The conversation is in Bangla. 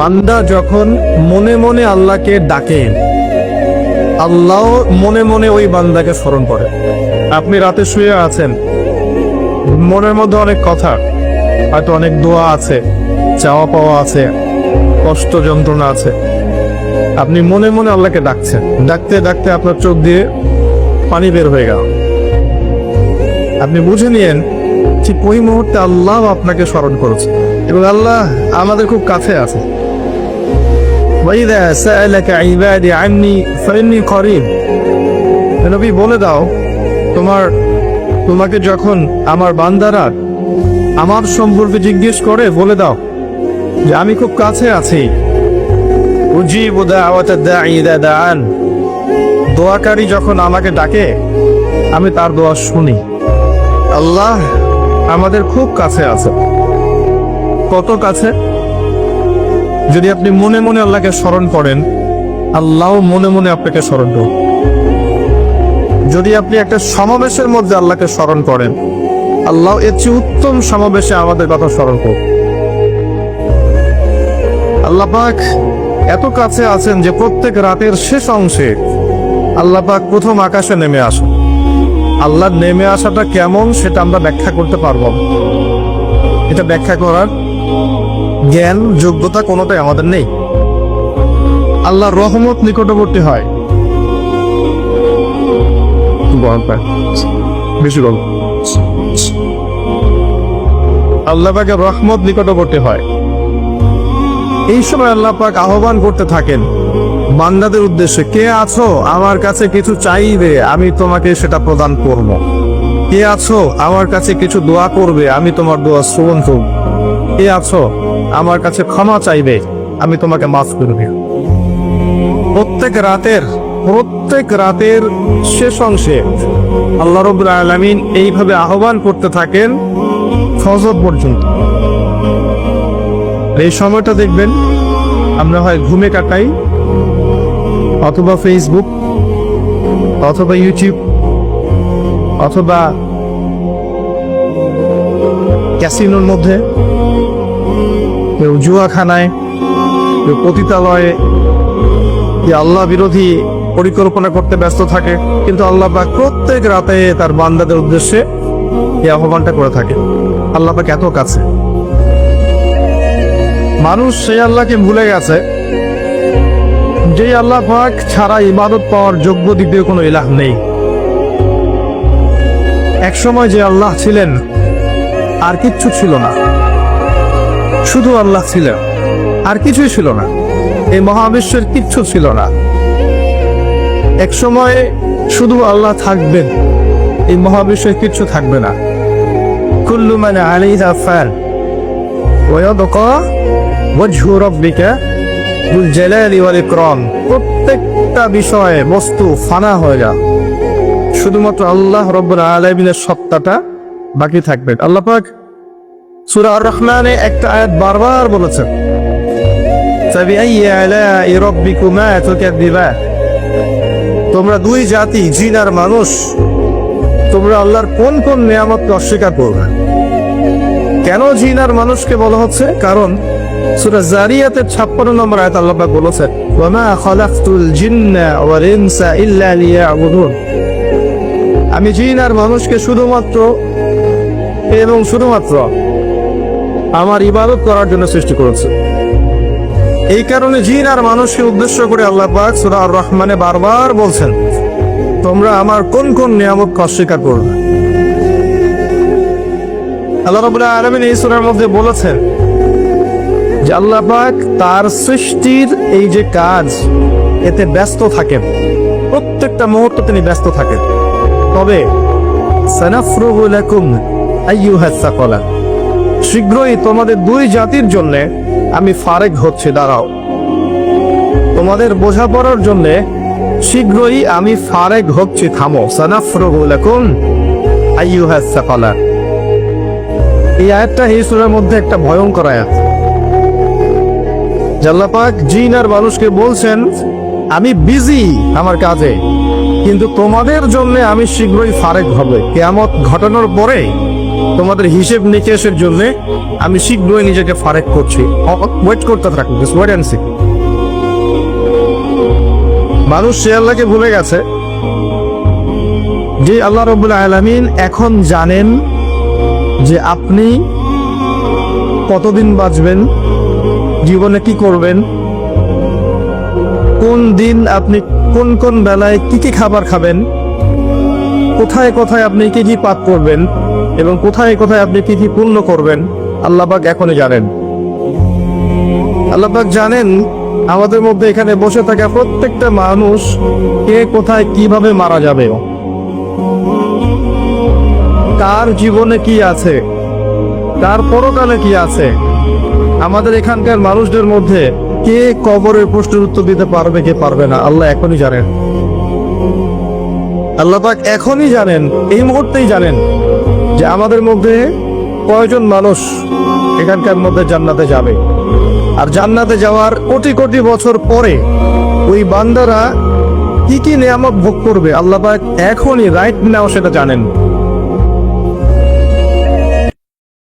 বান্দা যখন মনে মনে আল্লাহকে ডাকে, আল্লাহ মনে মনে ওই বান্দাকে স্মরণ করে। আপনি রাতে শুয়ে আছেন, মনের মধ্যে অনেক কথা, হয়তো অনেক দোয়া আছে, চাওয়া পাওয়া আছে, কষ্ট যন্ত্রণা আছে। আপনি মনে মনে আল্লাহকে ডাকছেন, ডাকতে ডাকতে আপনার চোখ দিয়ে পানি বের হয়ে গেল। আপনি বুঝে নিয়েন ঠিক ওই মুহূর্তে আল্লাহ আপনাকে স্মরণ করেছে এবং আল্লাহ আমাদের খুব কাছে আছে। وَإِذَا سَأَلَكَ عِبَادِي عَنِّي فَإِنِّي قَرِيبٌ। নবী বলে দাও, তোমাকে যখন আমার বান্দারা আমার সম্পর্কে জিজ্ঞেস করে বলে দাও যে আমি খুব কাছে আছি। উজিবু দাওয়াতাদ দাঈ ইযা দাআন। দোয়াকারী যখন আমাকে ডাকে আমি তার দোয়া শুনি। আল্লাহ আমাদের খুব কাছে আছে। কত কাছে? যদি আপনি মনে মনে আল্লাহকে স্মরণ করেন, আল্লাহ মনে মনে আপনাকে স্মরণ করবেন। যদি আপনি একটা সমাবেশের মধ্যে আল্লাহকে স্মরণ করেন, আল্লাহ এর চেয়ে উত্তম সমাবেশে আমাদের কথা স্মরণ করবেন। আল্লাহ পাক এত কাছে আছেন যে প্রত্যেক রাতের শেষ অংশে আল্লাহ পাক প্রথম আকাশে নেমে আসেন। আল্লাহর নেমে আসাটা কেমন সেটা আমরা ব্যাখ্যা করতে পারবো না। এটা ব্যাখ্যা করার জ্ঞান যোগ্যতা কোনোটাই আমাদের নেই। আল্লাহর রহমত নিকটবর্তী হয়, বেশি গল্প। আল্লাহ পাকের রহমত নিকটবর্তী হয়। এই সময় আল্লাহ পাক আহ্বান করতে থাকেন বান্দাদের উদ্দেশ্যে, কে আছো আমার কাছে কিছু চাইবে, আমি তোমাকে সেটা প্রদান করব। কে আছো আমার কাছে কিছু দোয়া করবে, আমি তোমার দোয়া শ্রবণ করব। কে আছো আমার কাছে ক্ষমা চাইবে, আমি তোমাকে মাফ করব। প্রত্যেক রাতের শেষ অংশে আল্লাহ রাব্বুল আলামিন এইভাবে আহ্বান করতে থাকেন ফজর পর্যন্ত। এই সময়টা দেখবেন আমরা হয় ঘুমে কাটাই, অথবা ফেসবুক, অথবা ইউটিউব, অথবা ক্যাসিনোর মধ্যে, কেউ জুয়াখানায়, কেউ পতিতালয়ে, কেউ আল্লাহ বিরোধী পরিকল্পনা করতে ব্যস্ত থাকে। কিন্তু আল্লাহ পাক প্রত্যেক রাতে তার বান্দাদের উদ্দেশ্যে এই আহ্বানটা করে থাকে। আল্লাহ পাক এত কাছে। মানুষ সেই আল্লাহকে ভুলে গেছে যে আল্লাহ পাক ছাড়া ইবাদত পাওয়ার যোগ্য দ্বিতীয় কোনো ইলাহ নেই। একসময় যে আল্লাহ ছিলেন আর কিচ্ছু ছিল না, শুধু আল্লাহ ছিলেন, আর কিছুই ছিল না। এই মহাবিশ্বের কিচ্ছু ছিল না। এক সময় শুধু আল্লাহ থাকবেন, এই মহাবিশ্বের কিচ্ছু থাকবে না। কুল্লু মান আলাইহা ফান ওয়া ইয়াবকা ওয়াজহু রাব্বিকা যুল জালালি ওয়াল ইকরাম। প্রত্যেকটা বিষয়ে বস্তু ফানা হয়ে যায়, শুধুমাত্র আল্লাহ রাব্বুল আলামিনের সত্তাটা বাকি থাকবে। আল্লাহ পাক সূরা আর-রহমানে একটা আয়াত বারবার বলেছেন, ফাবিআইয়ি আলাই রাব্বিকুমা তুকাযিবান। তোমরা দুই জাতি, জিন আর মানুষ, তোমরা আল্লাহর কোন কোন নিয়ামতকে অস্বীকার করবে? কেন জিন আর মানুষকে বলা হচ্ছে? কারণ সূরা জারিয়াতের 56 নম্বর আয়াত আল্লাহ পাক বলেছেন, ওয়ামা খালাকতুল জিন্না ওয়াল ইনসা ইল্লা লিয়াবুদুন। আমি জিন আর মানুষকে শুধুমাত্র আমার ইবাদত করার জন্য সৃষ্টি করেছি। এই কারণে জিন আর মানুষকে উদ্দেশ্য করে আল্লাহ পাক সূরা আর-রহমানে বারবার বলছেন, তোমরা আমার কোন কোন নিয়ামতকে অস্বীকার করবে। আল্লাহ রাব্বুল আলামিন এই সূরার মধ্যে বলেছেন যে আল্লাহ পাক তার সৃষ্টির এই যে কাজ, এতে ব্যস্ত থাকেন, প্রত্যেকটা মুহূর্ত তিনি ব্যস্ত থাকেন। তবে সানাফরুগু লাকুম আইয়ুহাস সাকালান, শীঘ্রই তোমাদের দুই জাতির জন্য আমি ফারেক হচ্ছি, দাঁড়াও। তোমাদের বোঝাপড়ার জন্য শীঘ্রই আমি ফারেক হচ্ছি, থামো। সানাফরুগু লাকুম আইয়ুহাস সাকালান। এই আয়াতটা এই সূরার মধ্যে একটা ভয়ঙ্কর আয়াত। আল্লাহ পাক জিন আর মানুষকে বলছেন, আমি বিজি আমার কাজে, কিন্তু তোমাদের জন্য আমি শীঘ্রই ফারেক হবে। কিয়ামত ঘটানোর পরে তোমাদের হিসেব নিকেশের জন্য আমি শীঘ্রই নিজেকে ফারেক করছি। ওয়েট করতে থাকুন, ওয়েট অ্যান্ড সি। মানুষ সে আল্লাহকে ভুলে গেছে যে আল্লাহ রাব্বুল আলামিন এখন জানেন যে আপনি কতদিন বাঁচবেন, জীবনে কি করবেন, কোন দিন আপনি কোন কোন বেলায় কি কি খাবার খাবেন, কোথায় কোথায় আপনি কি কি পাপ করবেন এবং কোথায় কোথায় আপনি কি কি পুণ্য করবেন। আল্লাহ পাক এখনই জানেন। আল্লাহ পাক জানেন আমাদের মধ্যে এখানে বসে থাকা প্রত্যেকটা মানুষ কে কোথায় কিভাবে মারা যাবে, কার জীবনে কি আছে, কার পরকালে কি আছে। আমাদের এখানকার মানুষদের মধ্যে কে কবরের প্রশ্নের উত্তর দিতে পারবে, কে পারবে না, আল্লাহ এখনই জানেন। আল্লাহ পাক এখনই জানেন, এই মুহূর্তেই জানেন যে আমাদের মধ্যে কয়জন মানুষ এখানকার মধ্যে জান্নাতে যাবে। আর জান্নাতে যাওয়ার কোটি কোটি বছর পরে ওই বান্দারা কি কি নিয়ামত ভোগ করবে, আল্লাহ পাক এখনই রাইট নাও সেটা জানেন।